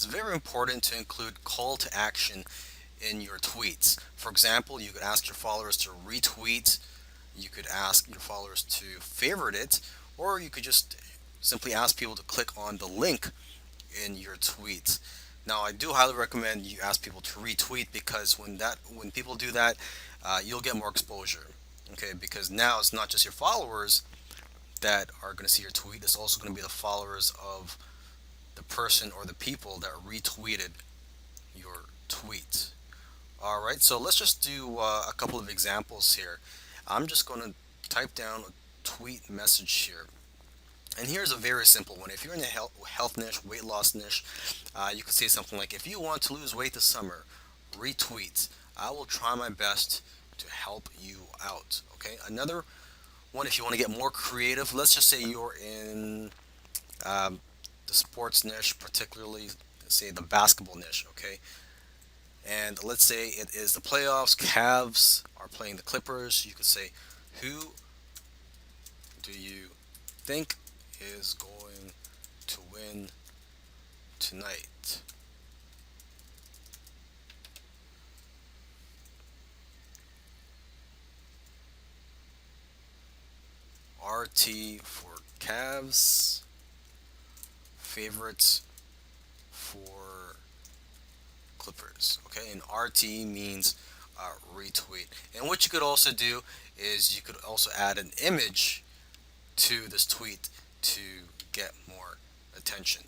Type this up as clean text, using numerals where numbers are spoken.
it's very important to include call to action in your tweets. For example, you could ask your followers to retweet, you could ask your followers to favorite it, or you could just simply ask people to click on the link in your tweets. Now, I do highly recommend you ask people to retweet because when people do that, you'll get more exposure. Okay, because now it's not just your followers that are going to see your tweet; it's also going to be the followers of the person or the people that retweeted your tweet. All right, so let's just do a couple of examples here. I'm just going to type down a tweet message here. And here's a very simple one. If you're in the health niche, weight loss niche, you could say something like, if you want to lose weight this summer, retweet. I will try my best to help you out. Okay, another one, if you want to get more creative, let's just say you're in um, the sports niche, particularly, say, the basketball niche. Okay, and let's say it is the playoffs. Cavs are playing the Clippers. You could say, who do you think is going to win tonight? RT for Cavs, favorites for Clippers. Okay, and RT means retweet. And what you could also do is you could also add an image to this tweet to get more attention.